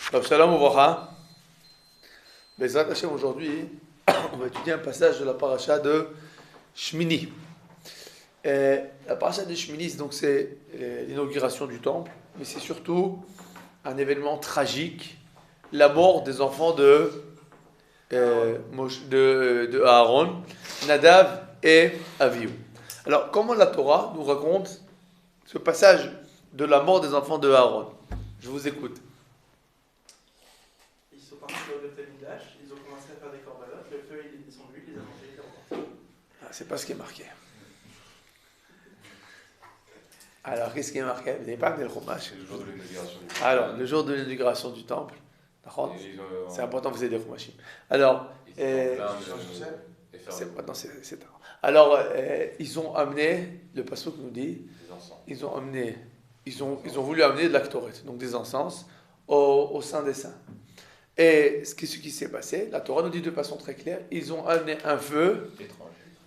Shalom Uvracha. Bezrat Hashem, aujourd'hui, on va étudier un passage de la paracha de Shmini. La paracha de Shmini, donc, c'est l'inauguration du temple, mais c'est surtout un événement tragique, la mort des enfants de Aaron, Nadav et Avihu. Alors, comment la Torah nous raconte ce passage de la mort des enfants de Aaron? Je vous écoute. Ils sont partis au Beth-Amikdash, ils ont commencé à faire des corbanotes, le feu il est descendu, il les a mangés, il est reparti. C'est pas ce qui est marqué. Alors, qu'est-ce qui est marqué? Vous n'avez pas amené le chumash? C'est le jour de l'inauguration du temple. Alors, le jour de l'inauguration du temple. C'est important, vous avez des chumashim. Alors, maintenant c'est tard. Alors, ils ont amené, le pasuk nous dit, ils ont voulu amener de la Ktoret, donc des encens, au sein des saints. Et ce qui s'est passé, la Torah nous dit de façon très claire, ils ont amené un feu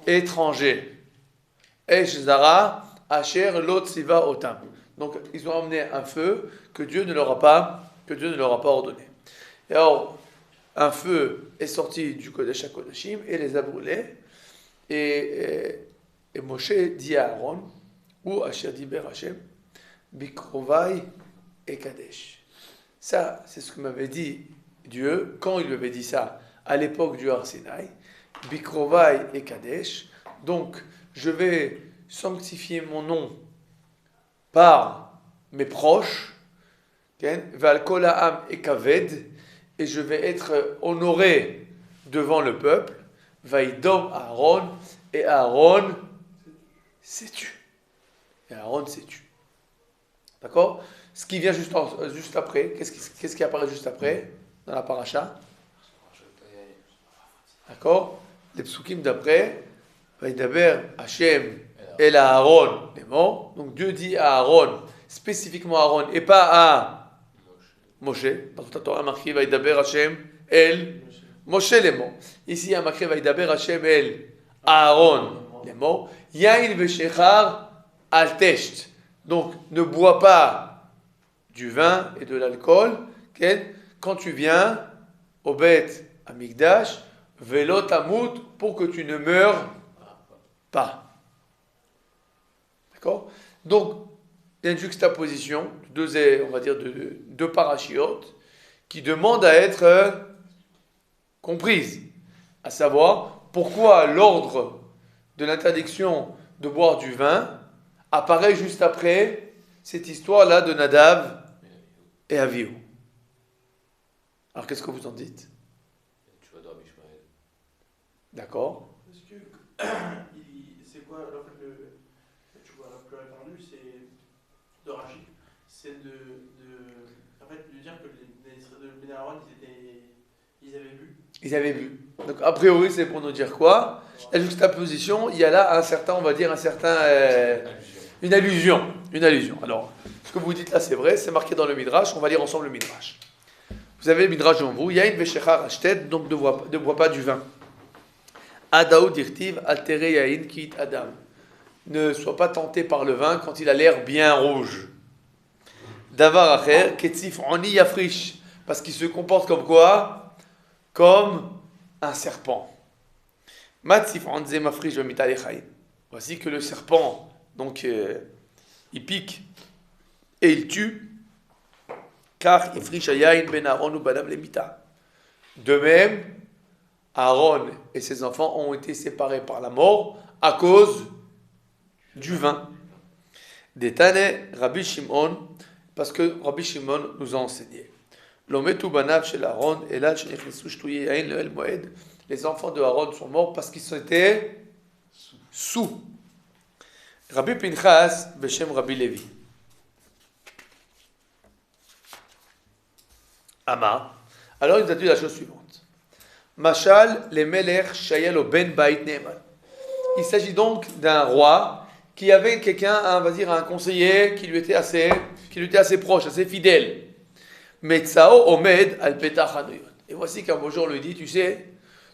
étranger. Eshzara, Asher, Lot, Siva, Otam. Donc, ils ont amené un feu que Dieu ne leur a pas ordonné. Et alors, un feu est sorti du Kodesh HaKodashim et les a brûlés. Et Moshe dit à Aaron, ou Asher Diber Hashem, Bikrovai et Kadesh. Ça, c'est ce que m'avait dit Dieu quand il lui avait dit ça à l'époque du Har Sinaï. Bikrovai et Kadesh. Donc, je vais sanctifier mon nom par mes proches. Val kol ha'am et kaved. Et je vais être honoré devant le peuple. Vaïdom Aaron, et Aaron s'est tué. D'accord? Ce qui vient juste après, qu'est-ce qui apparaît juste après dans la paracha? D'accord? Les psukim d'après, Vaïdaber Hashem et Aaron, les morts. Donc Dieu dit à Aaron, spécifiquement à Aaron, et pas à Moshe. Dans toute la Torah, marqué Vaïdaber Hashem El Moshe les morts. Ici, il y a marqué Vaïdaber Hashem El Aaron les morts. Yain veshechar al tesht. Donc, ne bois pas du vin et de l'alcool quand tu viens au Beth Amikdash, velo tamut, pour que tu ne meurs pas. D'accord? Donc, il y a une juxtaposition, de deux parachiotes qui demandent à être comprise, à savoir pourquoi l'ordre de l'interdiction de boire du vin apparaît juste après cette histoire-là de Nadav et Avihu. Alors qu'est-ce que vous en dites? D'accord. Parce que, c'est quoi, en fait, tu vois, le plus répandu, c'est de Rachid, c'est en fait, de dire que les Ben Aaron, ils avaient bu. Ils avaient bu. Donc, a priori, c'est pour nous dire quoi? La juxtaposition, il y a là une allusion. Alors, ce que vous dites là, c'est vrai, c'est marqué dans le Midrash. On va lire ensemble le Midrash. Vous avez le Midrash devant vous. Yain veshechar ashtet, donc ne bois pas du vin. Adaou dirtiv altere yain kit adam. Ne sois pas tenté par le vin quand il a l'air bien rouge. Davar acher ketzif oni yafrish, parce qu'il se comporte comme quoi? Comme un serpent. Voici que le serpent, donc, il pique et il tue. Car ben Aaron ou Badam lemita. De même, Aaron et ses enfants ont été séparés par la mort à cause du vin. Détane Rabbi Shimon, parce que Rabbi Shimon nous a enseigné. Les enfants de Aaron sont morts parce qu'ils étaient sous. Rabbi Pinchas, Beshem Rabbi Levi. Ama. Alors il nous a dit la chose suivante. Mashal le melech shayel o ben bait ne'eman. Il s'agit donc d'un roi qui avait un conseiller qui lui était assez proche, assez fidèle. Metzao omed al petach hanuyot. Et voici qu'un beau jour lui dit, tu sais,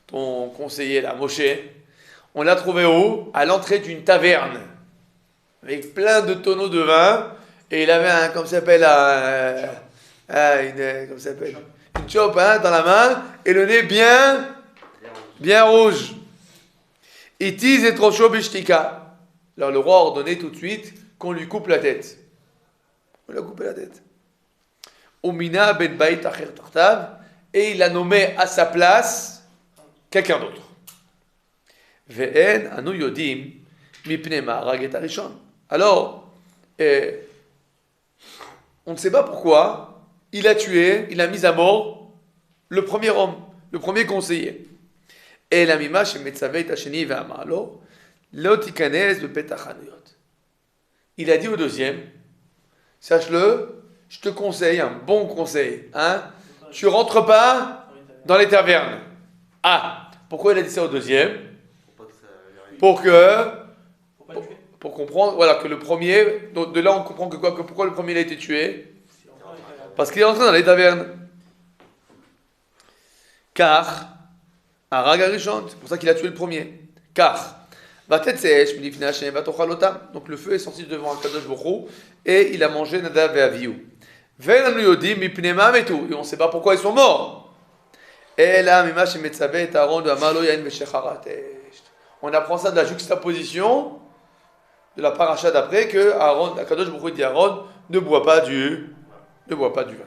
ton conseiller là, Moshe, on l'a trouvé où? À l'entrée d'une taverne, avec plein de tonneaux de vin, et il avait Comment ça s'appelle? Une chope hein, dans la main et le nez bien rouge. Itiz et trop chaud bishtika. Alors le roi a ordonné tout de suite qu'on lui coupe la tête. On lui a coupé la tête. Omina ben bait acher tartav. Et il a nommé à sa place quelqu'un d'autre. Ve'en anu yodim mipnei ma'arag et harishon. Alors, on ne sait pas pourquoi il a mis à mort le premier homme, le premier conseiller. Et la mima chez Metzavet Hasheni ve'amalo lo tikanez bepetach hanuyot. Il a dit au deuxième, sache-le, je te conseille un bon conseil, hein. Tu rentres pas dans les tavernes. Ah, pourquoi il a dit ça au deuxième? Pour comprendre, voilà, que le premier, donc de là on comprend que pourquoi le premier il a été tué? Parce qu'il est rentré dans les tavernes. Car, Arag Arishon, c'est pour ça qu'il a tué le premier. Car, donc le feu est sorti devant Akadosh Baruch Hu et il a mangé Nadav et Avihu. Et on ne sait pas pourquoi ils sont morts. On apprend ça de la juxtaposition de la paracha d'après que Akadosh Baruch Hu dit à Aaron ne bois pas du vin.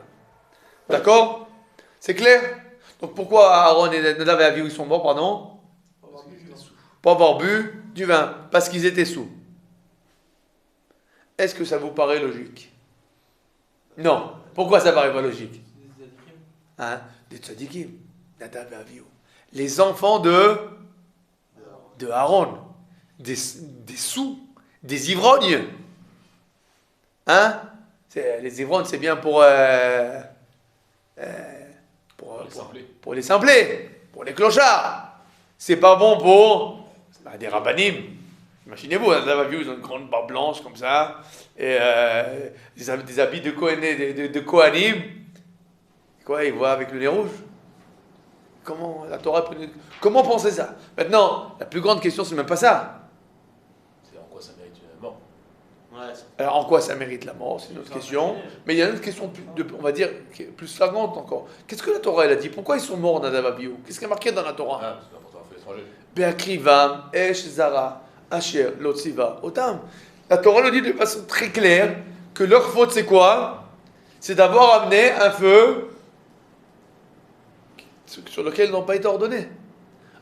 D'accord? C'est clair? Donc pourquoi Aaron et Nadav et Avihu ils sont morts, pardon? Pour avoir bu du vin, parce qu'ils étaient sous. Est-ce que ça vous paraît logique? Non. Pourquoi ça paraît pas logique? Hein? Des tzadikim, Nadav et Avihu. Les enfants de Aaron. Des sous, des ivrognes. Hein? Les ivrognes, c'est bien pour les simplés, pour les clochards. C'est pas bon pour des rabbanim. Imaginez-vous, Nadav et Avihu, ils ont une grande barbe blanche comme ça, et des habits de Kohanim. Quoi, ils voient avec le nez rouge? Comment la Torah peut... Comment penser ça? Maintenant, la plus grande question, c'est même pas ça. C'est en quoi ça mérite la mort? Alors, en quoi ça mérite la mort? C'est une autre question. Mais il y a une autre question, on va dire, plus flagrante encore. Qu'est-ce que la Torah, elle a dit? Pourquoi ils sont morts, Nadav et Avihu? Qu'est-ce qui est marqué dans la Torah? Ah, c'est important, il faut étranger. Be'akrivam, esh zara, asher, lotziva, otam. La Torah nous dit de façon très claire que leur faute, c'est quoi? C'est d'avoir amené un feu sur lequel ils n'ont pas été ordonnés.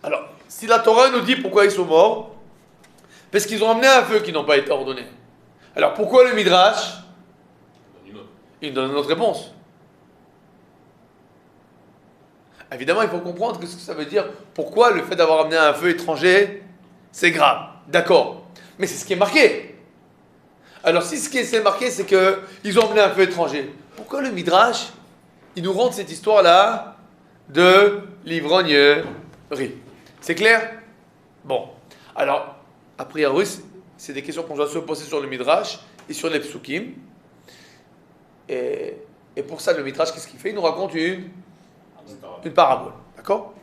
Alors, si la Torah nous dit pourquoi ils sont morts, parce qu'ils ont amené un feu qui n'ont pas été ordonnés. Alors, pourquoi le Midrash? Il donne une autre réponse. Évidemment, il faut comprendre ce que ça veut dire. Pourquoi le fait d'avoir amené un feu étranger, c'est grave. D'accord. Mais c'est ce qui est marqué. Alors, si ce qui est marqué, c'est qu'ils ont amené un feu étranger, pourquoi le Midrash, il nous rend cette histoire-là de l'ivrognerie? C'est clair? Bon. Alors, a priori, c'est des questions qu'on doit se poser sur le Midrash et sur les psukim. Et pour ça, le Midrash, qu'est-ce qu'il fait? Il nous raconte une parabole. D'accord?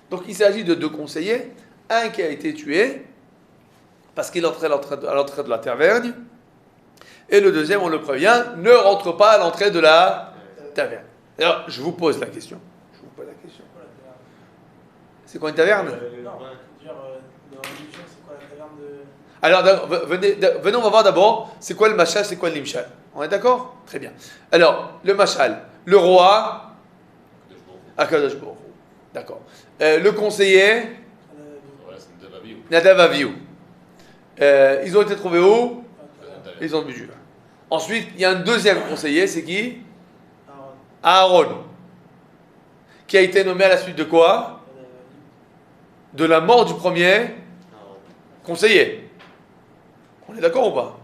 Donc, il s'agit de deux conseillers. Un qui a été tué parce qu'il entrait à l'entrée de la taverne. Et le deuxième, on le prévient, ne rentre pas à l'entrée de la taverne. Alors, je vous pose la question. C'est quoi une taverne? Non, dire, dans la religion, c'est quoi la taverne de... Alors, venez, on va voir d'abord, c'est quoi le mashal, c'est quoi le limshal. On est d'accord? Très bien. Alors, le mashal, le roi, Akadosh Baruch Hu. D'accord. Le conseiller, Nadav et Avihu. Ils ont été trouvés où? Ils ont bu du vin. Ensuite, il y a un deuxième conseiller, c'est qui? Aaron. Qui a été nommé à la suite de quoi? De la mort du premier conseiller. On est d'accord ou pas?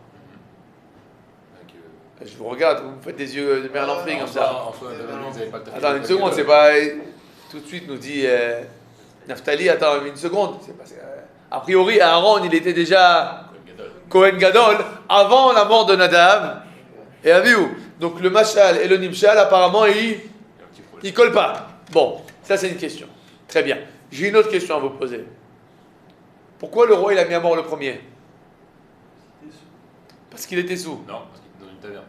Je vous regarde, vous me faites des yeux de merlan-frig comme ça. Attends, une seconde, c'est pas... Tout de suite nous dit Naphtali, attends une seconde. A priori, Aaron, il était déjà Kohen Gadol avant la mort de Nadav et Avihu. Donc le mashal et le nimshal, apparemment, ils ne collent pas. Bon, ça c'est une question. Très bien. J'ai une autre question à vous poser. Pourquoi le roi il a mis à mort le premier? Parce qu'il était sous. Non, parce qu'il était dans une taverne.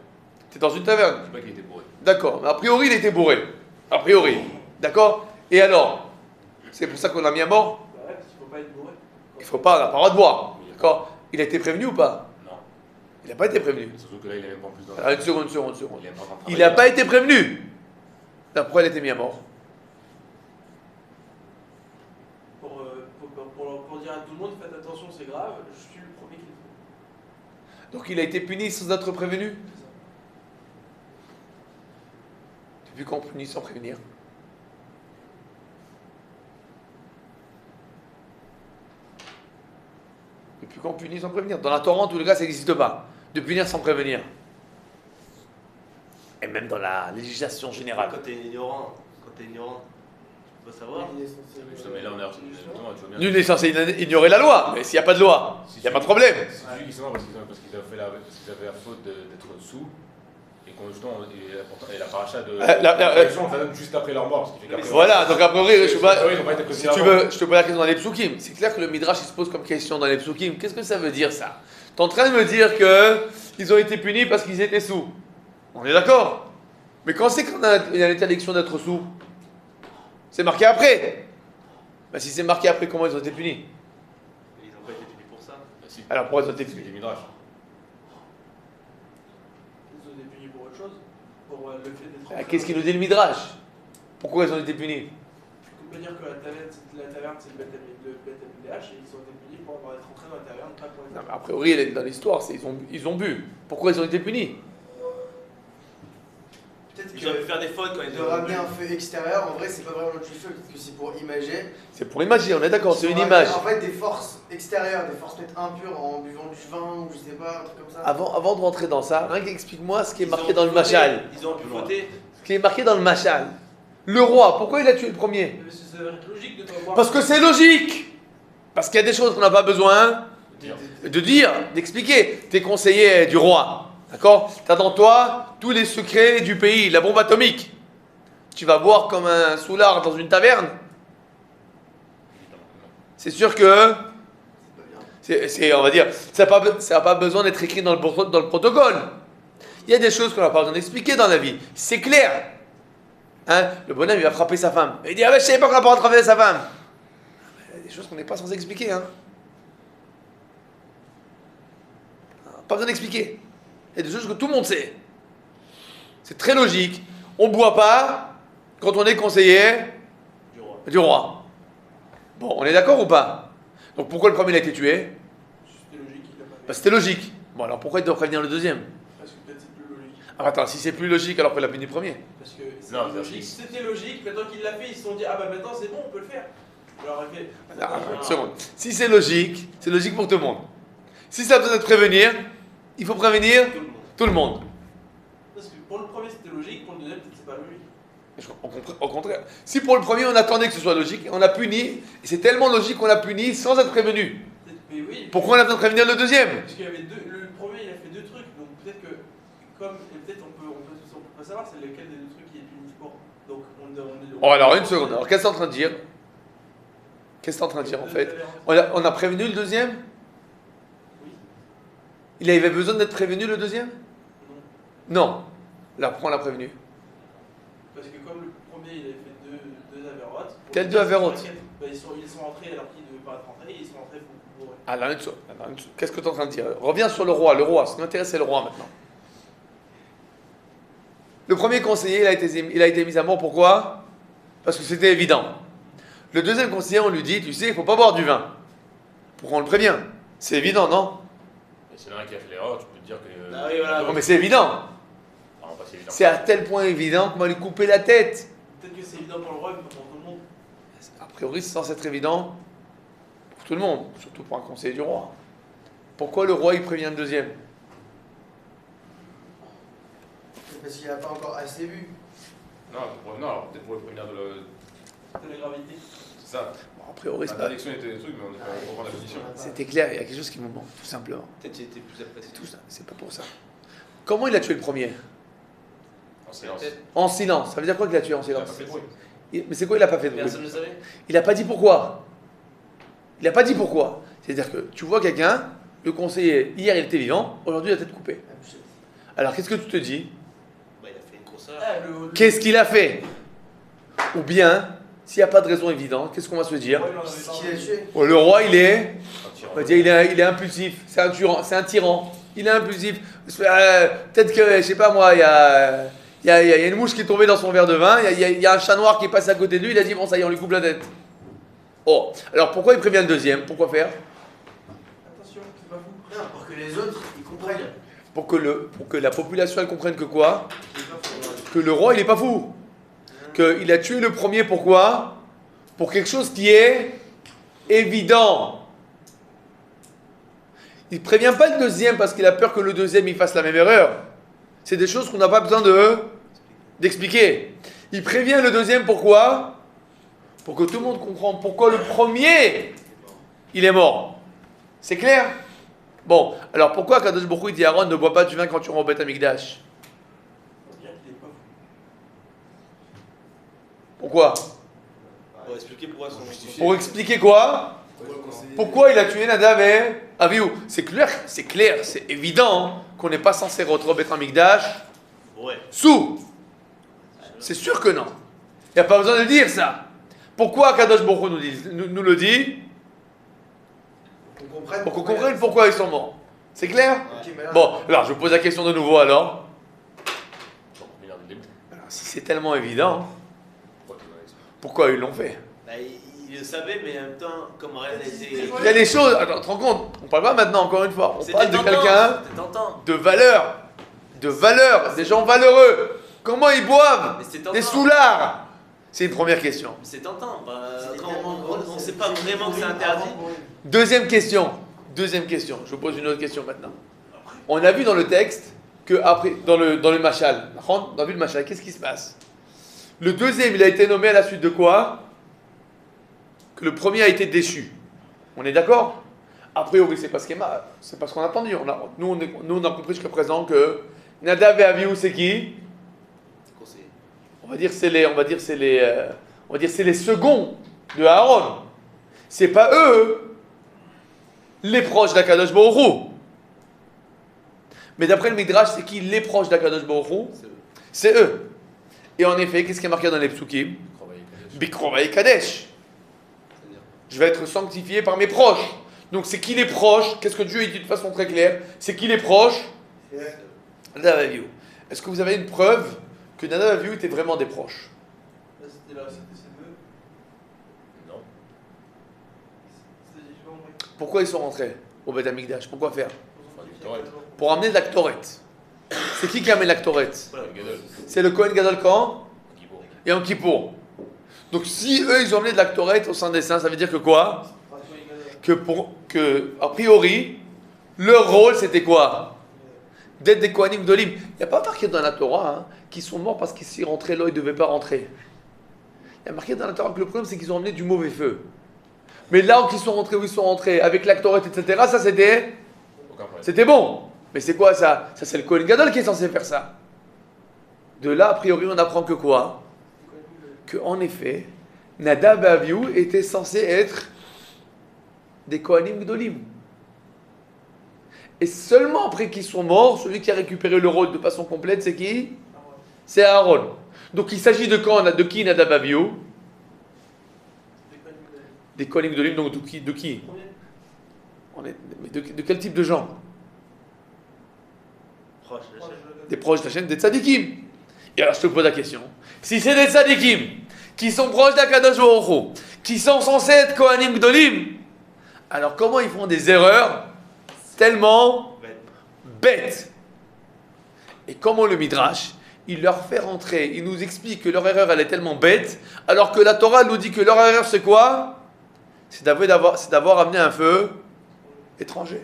T'es dans une taverne. Je sais pas qu'il était bourré. D'accord. Mais a priori, il était bourré. A priori. D'accord. Et alors? C'est pour ça qu'on l'a mis à mort? Bah ouais, parce qu'il faut pas être bourré. Il faut pas, on n'a pas le droit de boire. D'accord. Il a été prévenu ou pas? Non. Il n'a pas été prévenu. Surtout que là, il est même pas en plus dans Alors, une seconde. Il est même pas en train de Il travailler. n'a pas été prévenu. Alors, pourquoi il a été mis à mort? Pour dire à tout le monde, faites attention, c'est grave, je suis le premier qui le fait. Donc il a été puni sans être prévenu? C'est ça. Depuis quand on punit sans prévenir? Depuis quand on punit sans prévenir? Dans la Torah, en tous les cas, ça n'existe pas. De punir sans prévenir. Et même dans la législation générale. Quand t'es ignorant, tu peux savoir. Justement, mais là, on est justement, tu vois bien. Nul n'est censé ignorer la loi, mais s'il n'y a pas de loi, il n'y a pas de problème. C'est justement parce qu'ils avaient la faute d'être sous. Et qu'on justement, et la paracha de. On la donne juste après leur mort. Ce qui fait qu'après, Voilà, donc a priori, je sais pas. ils n'ont pas été Si connus tu avant. veux, je te pose la question dans les psukim. C'est clair que le Midrash il se pose comme question dans les psukim. Qu'est-ce que ça veut dire ça? Tu es en train de me dire qu'ils ont été punis parce qu'ils étaient sous. On est d'accord? Mais quand c'est qu'on a l'interdiction d'être sous? C'est marqué après. Ben, si c'est marqué après, comment ils ont été punis? Ils n'ont pas été punis pour ça. Bah, si. Alors pourquoi ils ont été Parce que punis? des midrash. Ils ont été punis pour autre chose. Pour le fait d'être. Qu'est-ce qu'il nous dit le Midrash? Pourquoi ils ont été punis? Tu peux dire que la taverne c'est le Beth Amikdash et ils ont été punis pour être entrés dans la taverne, pas pour les Non, mais a priori, dans l'histoire, ils ont bu. Pourquoi ils ont été punis? Peut-être qu'ils auraient pu faire des fautes quand ils De ramener un feu extérieur, en vrai, c'est pas vraiment du feu, peut-être que c'est pour imager. C'est pour imaginer, on est d'accord, c'est Ils une ont image. ramené, en fait, des forces extérieures, des forces peut-être impures en buvant du vin ou je sais pas, un truc comme ça. Avant de rentrer dans ça, rien qu'explique-moi ce qui est Ils marqué ont dans le pu Machal. voter, Ils ont pu voter. Ce qui est marqué dans le Machal. Le roi, pourquoi il a tué le premier? Mais ça devrait être logique de devoir. Parce que c'est logique. Parce qu'il y a des choses qu'on n'a pas besoin de dire, d'expliquer. T'es conseiller du roi, d'accord? T'as dans toi tous les secrets du pays, la bombe atomique. Tu vas boire comme un soulard dans une taverne? C'est sûr que, on va dire, ça n'a pas besoin d'être écrit dans le protocole. Il y a des choses qu'on n'a pas besoin d'expliquer dans la vie. C'est clair. Hein? Le bonhomme, il va frapper sa femme. Il dit, ah ben, je savais pas qu'on n'a pas le droit de frapper sa femme. Il y a des choses qu'on n'est pas censé expliquer. Hein? Pas besoin d'expliquer. Il y a des choses que tout le monde sait. C'est très logique. On ne boit pas quand on est conseiller du roi. Bon, on est d'accord ou pas? Donc pourquoi le premier a été tué? C'était logique, il l'a pas fait. C'était logique. Bon, alors pourquoi il doit prévenir le deuxième? Parce que peut-être c'est plus logique. Alors attends, si c'est plus logique alors qu'il a puni le premier. Parce que Non, c'était logique. C'était logique, maintenant qu'il l'a fait, ils se sont dit ah bah maintenant c'est bon, on peut le faire. Alors il fait. Non, une seconde. Si c'est logique pour tout le monde. Si ça a besoin de prévenir, il faut prévenir Tout le monde. tout le monde. Parce que pour le premier c'était logique, pour le deuxième peut-être c'est pas logique. Au contraire, si pour le premier on attendait que ce soit logique, on a puni, et c'est tellement logique qu'on a puni sans être prévenu. Mais oui. Pourquoi on a besoin de prévenir le deuxième? Parce qu'il y avait le premier il a fait deux trucs, donc peut-être que comme et peut-être on peut pas savoir c'est lequel des deux trucs qui est puni pour. Donc Oh alors une seconde, alors qu'est-ce que tu es en train de dire? Qu'est-ce que tu es en train de dire en fait? On a prévenu le deuxième? Oui. Il avait besoin d'être prévenu le deuxième? Non. Non. Là, pourquoi on l'a prévenu? Parce que comme le premier il avait fait deux avérotes. Quelles deux avérotes? Bah, ils sont rentrés alors qu'ils ne devaient pas être rentrés, ils sont rentrés pour. Alors une seconde. Qu'est-ce que tu es en train de dire? Reviens sur le roi. Ce qui m'intéresse c'est le roi maintenant. Le premier conseiller, il a été mis à mort, pourquoi? Parce que c'était évident. Le deuxième conseiller, on lui dit, tu sais, il ne faut pas boire du vin. Pourquoi on le prévient? C'est évident, non? Et c'est l'un qui a fait l'erreur, tu peux te dire que. Ah oui, voilà. Non, mais c'est évident. Non, pas si évident. C'est à tel point évident qu'on va lui couper la tête. Peut-être que c'est évident pour le roi, mais pas pour tout le monde. A priori, c'est censé être évident pour tout le monde, surtout pour un conseiller du roi. Pourquoi le roi, il prévient le deuxième? Parce qu'il a pas encore assez bu. Non, alors peut-être pour le prévenir de le. De la gravité. C'est ça. Bon, a priori, c'est pas- L'interdiction était des trucs, mais on comprend la position. c'était clair, il y a quelque chose qui me manque, tout simplement. Peut-être qu'il était plus apprécié. C'est tout ça, c'est pas pour ça. Comment il a tué le premier? En silence. En silence. Ça veut dire quoi qu'il a tué en Il a pas silence? fait de bruit. Mais c'est quoi, il a pas fait de bruit? Personne ne savait. Il n'a pas dit pourquoi. Il n'a pas dit pourquoi. C'est-à-dire que tu vois quelqu'un, le conseiller, hier il était vivant, aujourd'hui il a la tête coupée. Alors qu'est-ce que tu te dis? ça. Qu'est-ce qu'il a fait? Ou bien, s'il n'y a pas de raison évidente, qu'est-ce qu'on va se dire? C'est qui l'a tué. Oh, le roi, il est, Un on va dire, il est impulsif, c'est un tyran, il est impulsif. Peut-être que, je sais pas moi, il y a une mouche qui est tombée dans son verre de vin, il y a un chat noir qui est passé à côté de lui, il a dit bon ça y est, on lui coupe la tête. Oh, alors pourquoi il prévient le deuxième? Pourquoi faire? Attention, c'est pas fou. Non, pour que les autres, ils comprennent. Pour que la population elle comprenne que quoi? C'est pas fou. Que le roi il est pas fou. Qu'il a tué le premier, pourquoi? Pour quelque chose qui est évident. Il ne prévient pas le deuxième parce qu'il a peur que le deuxième il fasse la même erreur. C'est des choses qu'on n'a pas besoin d'expliquer. Il prévient le deuxième pourquoi? Pour que tout le monde comprenne pourquoi le premier il est mort. C'est clair? Bon, alors pourquoi Kadosh Baruch Hu il dit Aaron ne bois pas du vin quand tu rentres au Beth Amikdash? Faut dire qu'il est pas fou. Pourquoi? Pour expliquer pourquoi ils sont justifiés. Pour expliquer quoi? Pourquoi il a tué Nadav et Abihu? C'est clair, c'est évident hein, qu'on n'est pas censé rentrer au Beth Amikdash Ouais. sous. C'est sûr que non. Il n'y a pas besoin de le dire ça. Pourquoi Kadosh Baruch Hu nous le dit? Pour qu'on comprenne pourquoi ils sont morts. C'est clair? Ok, mais là- Bon, alors je vous pose la question de nouveau alors. Bon, mais il a des mots. Alors, si c'est tellement évident, Pourquoi tu m'as expliqué? pourquoi ils l'ont fait? Bah, il le savait, mais en même temps, comme rien n'était. Il y a des choses, attends, tu te rends compte? On parle pas maintenant encore une fois, on C'était parle de tentant, quelqu'un c'était tentant. de valeur, des gens valeureux. Comment ils boivent? Mais c'était tentant. Des soulards. C'est une première question. C'est tentant. Bah, C'était quand tellement on drôle, ne sait pas vraiment que c'est interdit. Deuxième question. Je vous pose une autre question maintenant. On a vu dans le texte que après, dans le machal, on a vu le machal, qu'est-ce qui se passe? Le deuxième, il a été nommé à la suite de quoi? Que le premier a été déchu. On est d'accord? A priori, c'est pas ce qu'on a entendu. Nous, on a compris jusqu'à présent que Nadav et Abihu, c'est qui? Conseiller. On va dire c'est les seconds de Aaron. C'est pas eux les proches d'Akadosh Baruch Hu. Mais d'après le Midrash, c'est qui les proches d'Akadosh Baruch Hu? C'est eux. C'est eux. Et en effet, qu'est-ce qui est marqué dans les psukim? Bikrova et Kadesh. C'est-à-dire. Je vais être sanctifié par mes proches. Donc c'est qui les proches? Qu'est-ce que Dieu dit de façon très claire? C'est qui les proches? Nadav et Abihu. Est-ce que vous avez une preuve que Nadav et Abihu étaient vraiment des proches? Là, c'était là, c'était ses neveux. Non. C'était, j'ai pas compris. Pourquoi ils sont rentrés au Beth Amikdash? Pourquoi faire? Enfin, du Torah. Pour amener de la Ktoret. C'est qui amène la Ktoret? Voilà, le Gadol. C'est le Kohen Gadol quand? Guibourg. Et en Kippour. Donc si eux ils ont amené de la Ktoret au sein des saints, ça veut dire que quoi? Que a priori, leur rôle c'était quoi? D'être des Kohanim Gdolim. Il n'y a pas marqué dans la Torah hein, qu'ils sont morts parce qu'ils s'y rentraient là, ils ne devaient pas rentrer. Il y a marqué dans la Torah que le problème c'est qu'ils ont amené du mauvais feu. Mais là où ils sont rentrés, avec la Ktoret, etc., ça c'était Aucun problème. C'était bon. Mais c'est quoi ça? Ça c'est le Kohen Gadol qui est censé faire ça. De là, a priori, on apprend que quoi? Que en effet, Nadav et Abihu étaient censés être des Kohanim Gdolim. Et seulement après qu'ils sont morts, celui qui a récupéré le rôle de façon complète, c'est qui? C'est Aaron. Donc il s'agit de quand? De qui Nadav et Abihu? Des Kohanim Gdolim, donc de qui? Mais de quel type de gens? Proche, la chaîne. Des proches de la chaîne des tzadikim. Et alors je te pose la question. Si c'est des tzadikim qui sont proches d'Akadosh Baruch Hu, qui sont censés être Kohanim Gdolim, alors comment ils font des erreurs tellement bêtes? Et comment le Midrash, il leur fait rentrer, il nous explique que leur erreur elle est tellement bête, alors que la Torah nous dit que leur erreur c'est quoi? C'est d'avoir amené un feu étranger.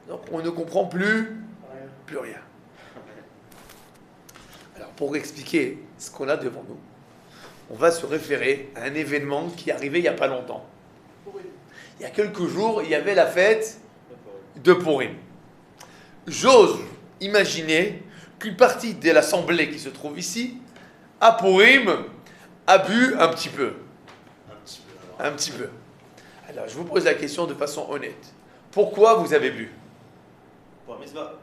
Donc on ne comprend plus rien. Alors pour expliquer ce qu'on a devant nous, on va se référer à un événement qui est arrivé il n'y a pas longtemps. Il y a quelques jours, il y avait la fête de Purim. J'ose imaginer qu'une partie de l'assemblée qui se trouve ici, à Purim, a bu un petit peu. Un petit peu. Alors je vous pose la question de façon honnête. Pourquoi vous avez bu? Pour la mitzvah.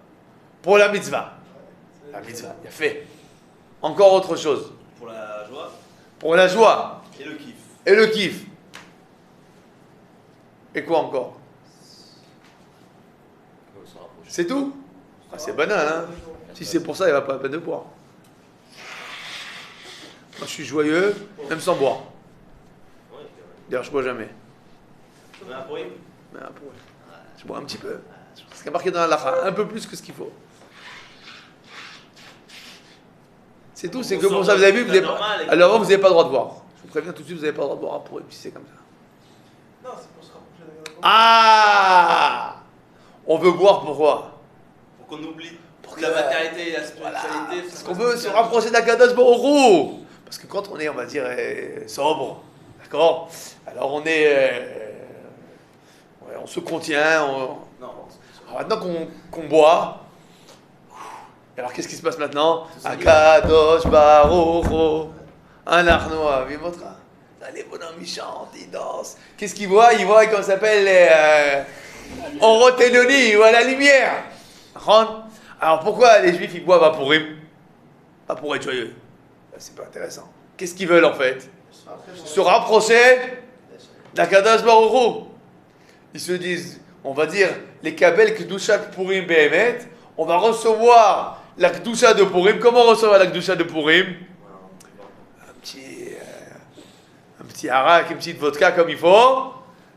Pour la mitzvah. La mitzvah, il a fait. Encore autre chose. Pour la joie Pour la joie. et le kiff. Et le kiff. Et quoi encore? C'est tout? Ah, c'est banal, hein? Si c'est pour ça, il ne va pas la peine de boire. Moi, je suis joyeux, même sans boire. D'ailleurs, je bois jamais. Tu mets un pour lui? Mais je bois un petit peu. C'est ce qui est marqué dans la lacha, un peu plus que ce qu'il faut. C'est tout, c'est que pour ça, vous avez vu, vous avez pas... Alors, vous n'avez pas le droit de boire. Je vous préviens tout de suite, vous n'avez pas le droit de boire pour eux, puis c'est comme ça. Non, c'est pour se rapprocher d'Akadosh Baruch Hu. Ah! On veut boire pourquoi? Pour qu'on oublie la matérialité et la spiritualité. Parce qu'on veut se rapprocher d'Akadosh Baruch Hu. Parce que quand on est, on va dire, sobre, d'accord? Alors on est... ouais, on se contient. Non. Alors maintenant qu'on boit, alors qu'est-ce qui se passe maintenant? Akadosh Baruch Hu. Un arnois, Vimotra. Les bonhommes, ils chantent, ils dansent. Qu'est-ce qu'ils voient? Ils voient, comment ça s'appelle, Oroteloni, ils voient la lumière. Alors pourquoi les juifs, ils boivent à Purim? Pas pour être joyeux. C'est pas intéressant. Qu'est-ce qu'ils veulent en fait? Se rapprocher d'Akadosh Baruch Hu. Ils se disent, on va dire, les Kabel Kedusha Purim Behemet, on va recevoir la Kedusha de Purim. Comment recevoir la Kedusha de Purim? Un petit harak, une petite vodka comme il faut.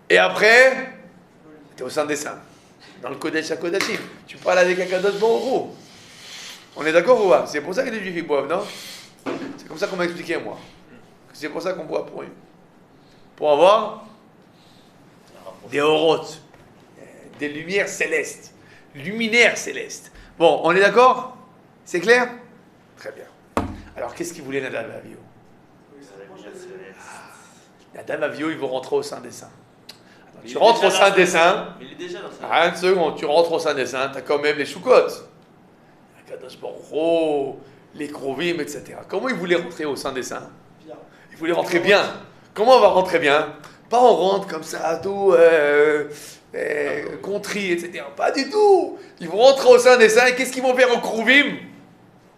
Et après, tu es au sein des saints. Dans le Kodesh HaKodashim. Tu parles avec Akadosh Baruch Hu. On est d'accord ou pas? C'est pour ça que les juifs ils boivent, non? C'est comme ça qu'on m'a expliqué, moi. C'est pour ça qu'on boit pour eux. Pour avoir des orotes, des lumières célestes, luminaires célestes. Bon, on est d'accord? C'est clair? Très bien. Alors, qu'est-ce qu'il voulait Nadav et Avihu? Nadav et Avihu, ils vont rentrer au sein des saints. Alors, tu rentres au sein des saints. Mais il est déjà dans ça. Rien de seconde, tu rentres au sein des saints, tu as quand même les choukotes. Akadosh Baruch Hu, les Krovim, etc. Comment ils voulaient rentrer au sein des saints? Bien. Ils voulaient rentrer bien. Comment on va rentrer bien? Pas on rentre comme ça, tout contrit, etc. Pas du tout. Ils vont rentrer au sein des saints et qu'est-ce qu'ils vont faire aux Krovim?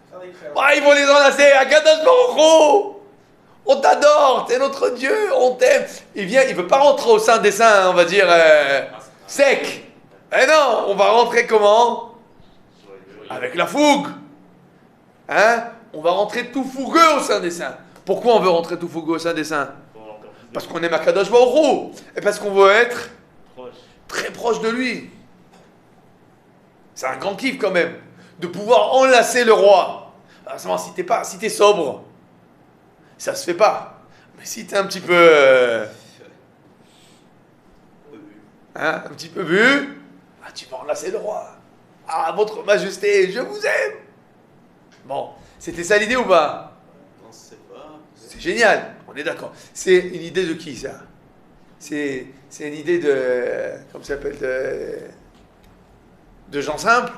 Faire des crèves. Ils vont les enlacer. Akadosh Baruch Hu, on t'adore, t'es notre Dieu, on t'aime. Il veut pas rentrer au sein des saints, on va dire, sec. Eh non, on va rentrer comment? Avec la fougue. Hein? On va rentrer tout fougueux au sein des saints. Pourquoi on veut rentrer tout fougueux au sein des saints? Parce qu'on aime Akadosh Baruch Hu. Et parce qu'on veut être très proche de lui. C'est un grand kiff quand même. De pouvoir enlacer le roi. Alors, si t'es sobre, ça se fait pas. Mais si t'es un petit peu... un petit peu bu, tu vas enlacer le roi. Ah, votre majesté, je vous aime. Bon, c'était ça l'idée ou pas? Non, c'est pas. C'est génial, on est d'accord. C'est une idée de qui ça? C'est une idée de... Comment ça s'appelle? De gens simples?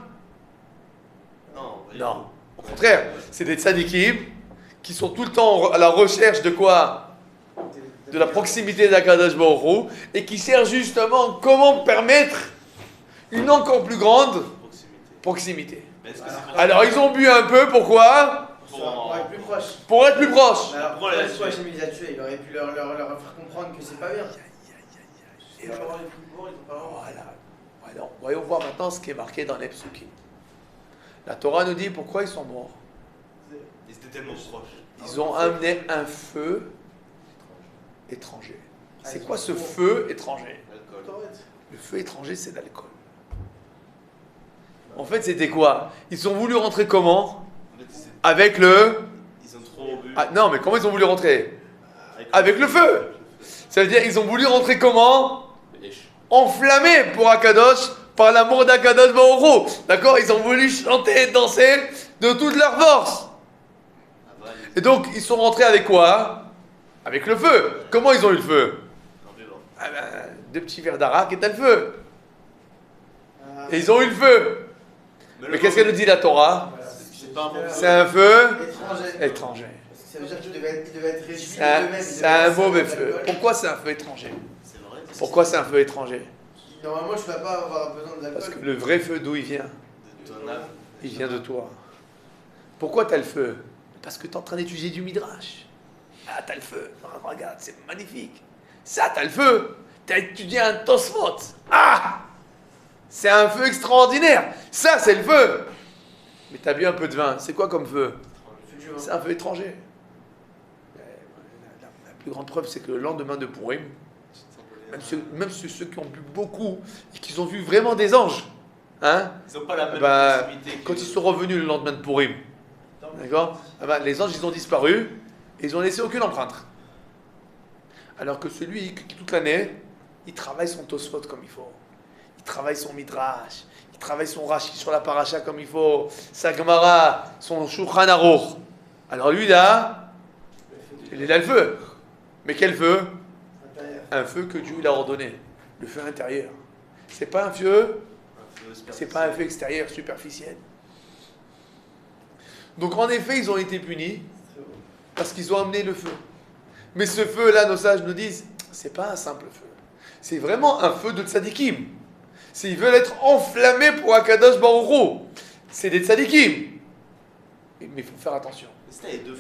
Non. Au contraire, c'est des tzadikim qui sont tout le temps à la recherche de quoi? De la proximité d'Akadosh Baruch Hu et qui cherchent justement comment permettre une encore plus grande proximité. Mais est-ce que c'est Alors ils ont bu un peu, pourquoi? Pour être plus proche. Pour être plus proche. Mais alors Pourquoi la pourquoi Hachem les a tués? Il aurait pu leur faire comprendre que c'est pas bien. Ils vont avoir les coups de bord, ils ont pas avoir. Voilà. Alors, voyons voir maintenant ce qui est marqué dans les psukim. La Torah nous dit pourquoi ils sont morts. Ils étaient tellement proches. Ils ont amené un feu étranger. C'est quoi ce feu étranger? L'alcool. Le feu étranger, c'est l'alcool. En fait, c'était quoi? Ils ont voulu rentrer comment? En fait, Avec le... ils ont trop bu. Ah, non, mais comment ils ont voulu rentrer? Avec le feu. Ça veut dire ils ont voulu rentrer comment? Enflammés pour Akadosh, par l'amour d'Akadosh Baruch Hu. D'accord? Ils ont voulu chanter et danser de toute leur force. Et donc, ils sont rentrés avec quoi? Avec le feu. Comment ils ont eu le feu? Deux petits verres d'arak et t'as le feu. Et ils ont eu le feu. Mais qu'est-ce qu'elle nous dit la Torah? C'est pas un bon C'est un feu Étranger. étranger. Ça veut dire qu'ils devaient être réduits C'est d'eux-mêmes. c'est un mauvais feu. Pourquoi c'est un feu étranger? C'est vrai. Pourquoi c'est un feu étranger? Normalement, je ne dois pas avoir besoin Parce d'alcool. que le vrai feu, d'où il vient? De ton âme. Il vient de toi. Pourquoi tu as le feu? Parce que tu es en train d'étudier du Midrash. Ah, t'as le feu. Regarde, c'est magnifique. Ça, t'as le feu. T'as étudié un Tosfot. Ah, c'est un feu extraordinaire. Ça, c'est le feu. Mais t'as bu un peu de vin. C'est quoi comme feu? C'est un feu étranger. La plus grande preuve, c'est que le lendemain de Purim, même ceux qui ont bu beaucoup et qui ont vu vraiment des anges, hein, Ils n'ont pas la même proximité. quand ils sont revenus le lendemain de Purim, d'accord, les anges, ils ont disparu et ils n'ont laissé aucune empreinte. Alors que celui qui, toute l'année, il travaille son Tosfot comme il faut. Il travaille son Midrash. Il travaille son Rashi sur la paracha comme il faut. Sa Gemara, son Shulchan Aruch. Alors lui, là, il est là le feu. Mais quel feu? Un feu que Dieu il a ordonné. Le feu intérieur. C'est pas un feu, c'est pas un feu extérieur, superficiel. Donc en effet, ils ont été punis parce qu'ils ont amené le feu. Mais ce feu-là, nos sages nous disent, c'est pas un simple feu. C'est vraiment un feu de tzadikim. S'ils veulent être enflammés pour Akadosh Baruch Hu, c'est des tzadikim. Mais il faut faire attention.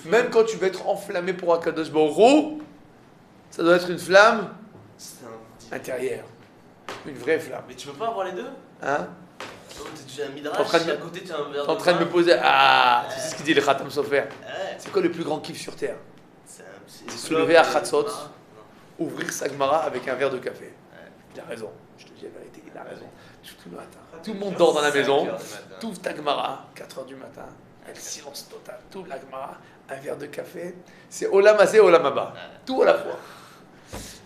Même quand tu veux être enflammé pour Akadosh Baruch Hu, ça doit être une flamme intérieure. Une vraie flamme. Mais tu peux pas avoir les deux? Hein? Tu as un midrash, à côté tu as un verre. T'es en train de me poser. Ah, tu sais ce qu'il dit le Khatam Sofer. C'est quoi le plus grand kiff sur terre? C'est se lever à Khatzot, ouvrir sa Gemara avec un verre de café. Il a raison, je te dis la vérité, il a raison. Tout le matin. Tout le monde dort dans la maison, tout ouvre ta Gemara, 4h du matin, avec le silence total, tout ouvre la Gemara, un verre de café. C'est Olam Hazé, Olam Haba. Tout à la fois.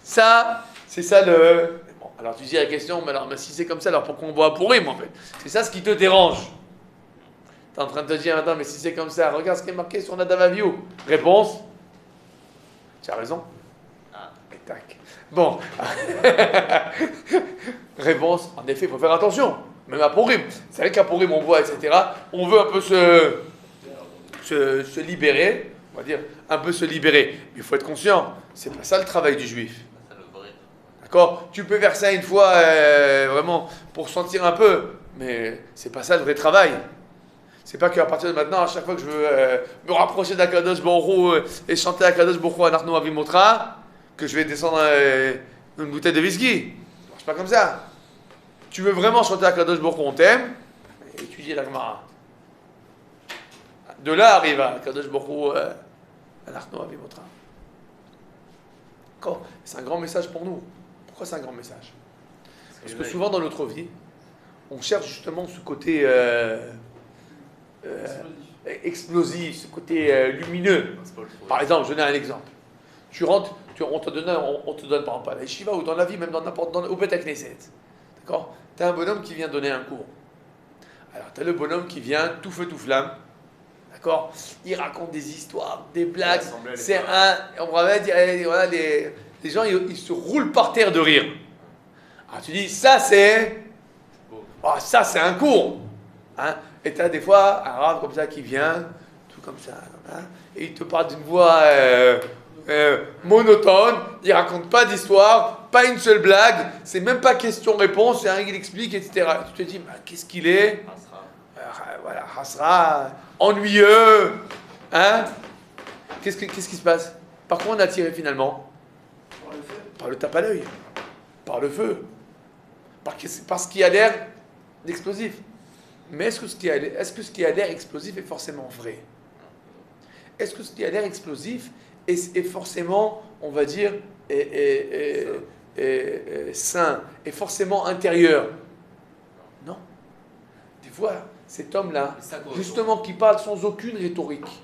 Ça, c'est ça le. Bon, alors tu dis la question, mais alors mais si c'est comme ça, alors pourquoi on boit à Purim en fait? C'est ça ce qui te dérange. Tu es en train de te dire, attends, mais si c'est comme ça, regarde ce qui est marqué sur Nadav Avihu. Réponse. Tu as raison. Et tac. Bon. Réponse. En effet, il faut faire attention. Même à Purim. C'est vrai qu'à Purim, on boit, etc. On veut un peu se libérer. On va dire, un peu se libérer. Mais il faut être conscient. C'est pas ça le travail du juif. D'accord? Tu peux faire ça une fois, vraiment, pour sentir un peu. Mais c'est pas ça le vrai travail. C'est pas qu'à partir de maintenant, à chaque fois que je veux me rapprocher d'Akadosh Baruch Hu et chanter Akadosh Baruch Hu Anachnu Avimotra, que je vais descendre une bouteille de whisky. Ça marche pas comme ça. Tu veux vraiment chanter Akadosh Baruch Hu, on t'aime, étudier la Gemara. De là arrive à Akadosh Baruch Hu Anachnu Avimotra. D'accord? C'est un grand message pour nous. Pourquoi c'est un grand message? Parce que souvent dans notre vie, on cherche justement ce côté explosif, ce côté lumineux. Par exemple, je donne un exemple. Tu rentres, on te donne par exemple à la yeshiva ou dans la vie, même dans n'importe au Beth Knesset. D'accord? Tu as un bonhomme qui vient donner un cours. Alors, tu as le bonhomme qui vient tout feu, tout flamme. D'accord? Il raconte des histoires, des blagues. C'est on va dire, voilà, les gens, ils se roulent par terre de rire. Alors, tu dis, ça c'est un cours. Hein? Et tu as des fois un rave comme ça qui vient, tout comme ça, hein, et il te parle d'une voix monotone, il raconte pas d'histoire, pas une seule blague, c'est même pas question-réponse, c'est un il explique, etc. Tu te dis, bah, qu'est-ce qu'il est? Voilà, Hasra, ennuyeux, hein? Qu'est-ce qui se passe? Par quoi on a tiré finalement? Par le tape à l'œil, par le feu, par ce qui a l'air d'explosif. Mais est-ce que ce qui a l'air explosif est forcément vrai? Est-ce que ce qui a l'air explosif est forcément, on va dire, sain, est forcément intérieur? Non. Des fois, cet homme-là, justement, qui parle sans aucune rhétorique,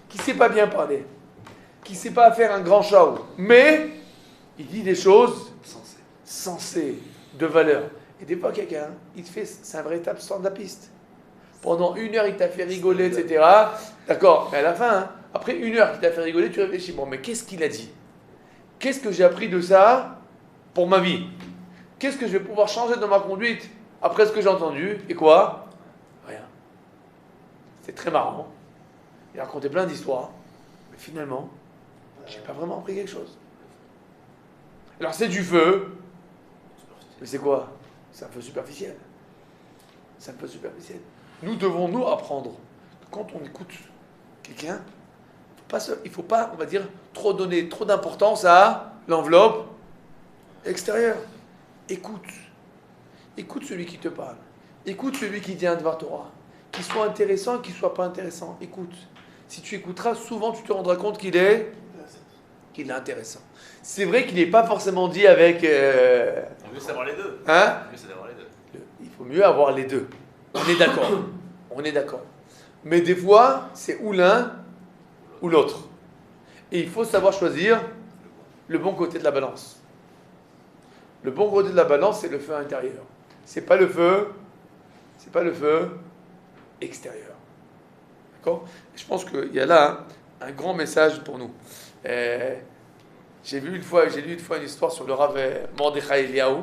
qui ne sait pas bien parler, qui ne sait pas faire un grand show, mais il dit des choses sensées, de valeur. Et des fois, quelqu'un, c'est un véritable stand-upiste. Pendant 1 heure, il t'a fait rigoler, etc. D'accord, mais à la fin, hein, après 1 heure qu'il t'a fait rigoler, tu réfléchis. Bon, mais qu'est-ce qu'il a dit? Qu'est-ce que j'ai appris de ça pour ma vie? Qu'est-ce que je vais pouvoir changer dans ma conduite après ce que j'ai entendu? Et quoi? Rien. C'est très marrant. Il a raconté plein d'histoires. Mais finalement, j'ai pas vraiment appris quelque chose. Alors c'est du feu. Mais c'est quoi? C'est un peu superficiel. C'est un peu superficiel. Nous devons nous apprendre que quand on écoute quelqu'un, Il faut pas, on va dire, trop donner trop d'importance à l'enveloppe extérieure. Écoute. Écoute celui qui te parle. Écoute celui qui dit un Dvar Torah. Qu'il soit intéressant, qu'il soit pas intéressant. Écoute. Si tu écouteras, souvent tu te rendras compte qu'il est intéressant. C'est vrai qu'il n'est pas forcément dit avec... On veut savoir les deux. Hein? On veut savoir les deux. Il faut mieux avoir les deux. On est d'accord. On est d'accord. Mais des fois, c'est ou l'un ou l'autre. Et il faut savoir choisir le bon côté de la balance. Le bon côté de la balance, c'est le feu intérieur. C'est pas le feu extérieur. D'accord? Je pense qu'il y a là un grand message pour nous. J'ai lu une fois une histoire sur le Rav Mordechai Eliyahu.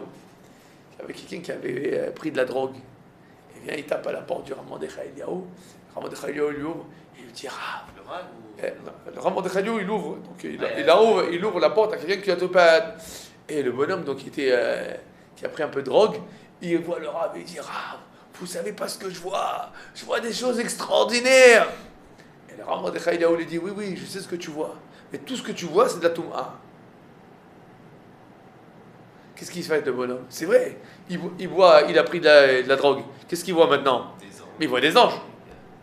Il y avait quelqu'un qui avait pris de la drogue. Il vient, il tape à la porte du Rav Mordechai Eliyahu. Le Rav Mordechai Eliyahu lui ouvre et il lui dit Rav. Le Rav Mordechai Eliyahu il ouvre. Donc il ouvre la porte à quelqu'un qui a topé. Et le bonhomme donc, qui a pris un peu de drogue, il voit le Rav et il dit Rav, vous savez pas ce que je vois des choses extraordinaires. Et le Rav Mordechai Eliyahu lui dit oui, je sais ce que tu vois. Mais tout ce que tu vois, c'est de la Touma. Qu'est-ce qu'il fait avec le bonhomme? C'est vrai. Il a pris de la drogue. Qu'est-ce qu'il voit maintenant? Mais il voit des anges.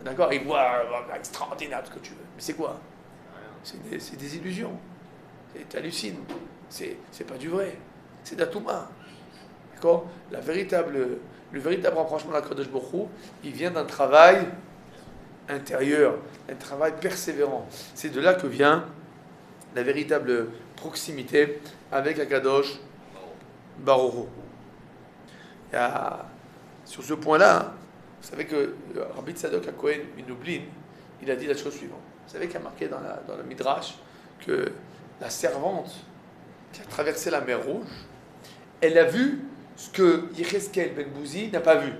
D'accord? Il voit extraordinaire, ce que tu veux. Mais c'est quoi? C'est des illusions. Tu hallucines. C'est pas du vrai. C'est de la Touma. D'accord? Le véritable rapprochement de la Kadosh Baruch Hu, il vient d'un travail intérieur, un travail persévérant. C'est de là que vient la véritable proximité avec la Kadosh Baruch Hu. Sur ce point-là, vous savez que Rabbi Tzadok HaKohen Minoblin, il a dit la chose suivante. Vous savez qu'il y a marqué dans le Midrash que la servante qui a traversé la mer Rouge, elle a vu ce que Yecheskel Ben Bouzi n'a pas vu.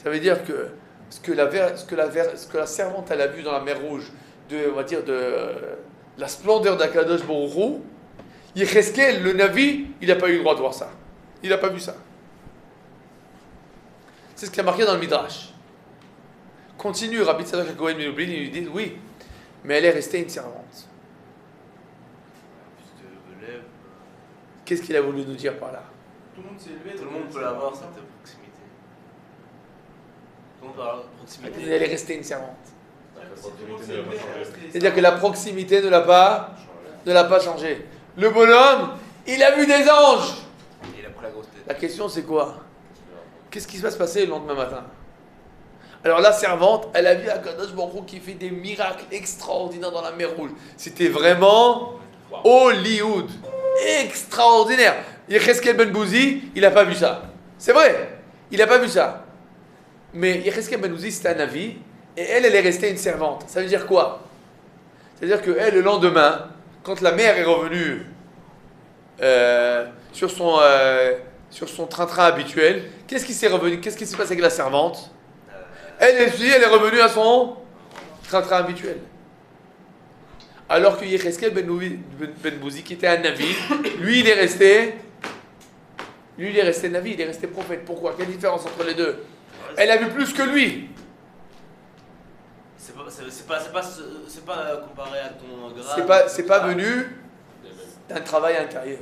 Ça veut dire que ce que la servante elle a vu dans la mer Rouge, on va dire de la splendeur d'Akadosh Baruch Hu, Yecheskel, le Navi, il n'a pas eu le droit de voir ça. Il n'a pas vu ça. C'est ce qui a marqué dans le Midrash. Continue Rabbi Tzadok HaKohen Minoblin, il lui dit oui, mais elle est restée une servante. Qu'est-ce qu'il a voulu nous dire par là? Tout le monde s'est élevé. Tout le monde peut l'avoir, cette proximité. Tout le monde peut avoir la proximité. Elle est restée une servante. La proximité ne l'a pas changé. C'est-à-dire que la proximité ne l'a pas changé. Le bonhomme, il a vu des anges. Il a pris la grosse tête. La question c'est quoi? Qu'est-ce qui va se passer le lendemain matin? Alors la servante, elle a vu Akadosh Baruch Hu qui fait des miracles extraordinaires dans la mer Rouge. C'était vraiment Hollywood. Extraordinaire. Yecheskel Ben Bouzi, il n'a pas vu ça. C'est vrai, il n'a pas vu ça. Mais Yecheskel Ben Bouzi, c'était un avis, et elle est restée une servante. Ça veut dire quoi? C'est-à-dire qu'elle, le lendemain, quand la mère est revenue sur son train-train habituel, qu'est-ce qui s'est passé avec la servante? Elle est revenue à son train-train habituel. Alors que Yecheskel Ben Bouzi, qui était un Navi, lui il est resté Navi, il est resté prophète. Pourquoi? Quelle différence entre les deux? Elle a vu plus que lui. C'est pas comparé à ton grade. C'est pas venu d'un travail intérieur.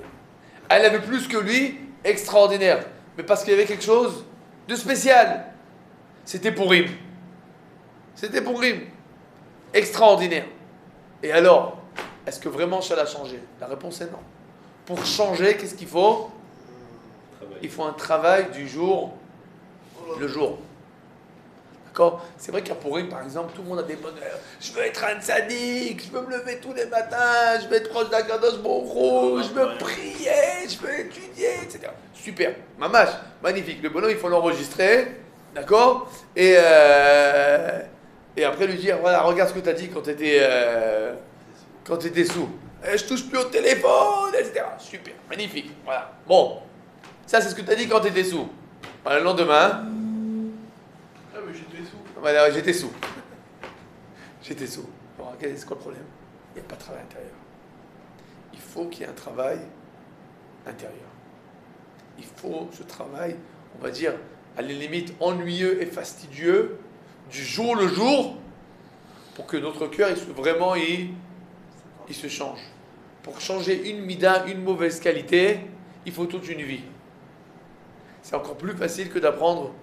Elle a vu plus que lui, extraordinaire. Mais parce qu'il y avait quelque chose de spécial. C'était pour Purim. Extraordinaire. Et alors, est-ce que vraiment ça l'a changé? La réponse est non. Pour changer, qu'est-ce qu'il faut? Il faut un travail du jour le jour. D'accord? C'est vrai qu'à Purim, par exemple, tout le monde a des bonnes heures. Je veux être un tzaddik, je veux me lever tous les matins, je veux être proche d'Akadosh Baruch Hu, je veux prier, je veux étudier, etc. Super, mamash, magnifique. Le bonhomme, il faut l'enregistrer, d'accord? Et après lui dire, voilà, regarde ce que tu as dit quand tu étais sous. Je touche plus au téléphone, etc. Super, magnifique, voilà. Bon, ça c'est ce que tu as dit quand tu étais sous. Voilà, le lendemain... Ah, mais j'étais sous. Voilà, j'étais sous. Alors, c'est quoi le problème? Il n'y a pas de travail intérieur. Il faut qu'il y ait un travail intérieur. Il faut ce travail, on va dire, à la limite ennuyeux et fastidieux, du jour le jour, pour que notre cœur, il il se change. Pour changer une mida, une mauvaise qualité, il faut toute une vie. C'est encore plus facile que d'apprendre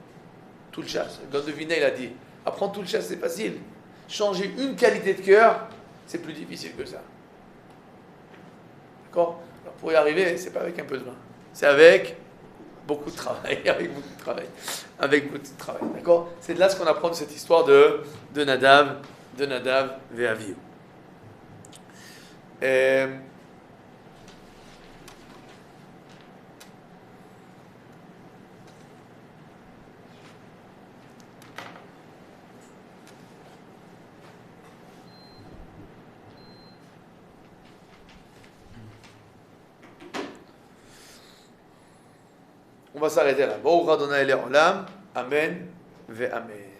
tout le chasse. Gandevina, il a dit, apprendre tout le chasse, c'est facile. Changer une qualité de cœur, c'est plus difficile que ça. D'accord? Alors pour y arriver, c'est pas avec un peu de vin. C'est avec beaucoup de travail. Avec beaucoup de travail. Avec beaucoup de travail. D'accord? C'est de là ce qu'on apprend de cette histoire de Nadav et Avihu. On va s'arrêter là. Baruch Adonai Le'olam. Amen ve Amen.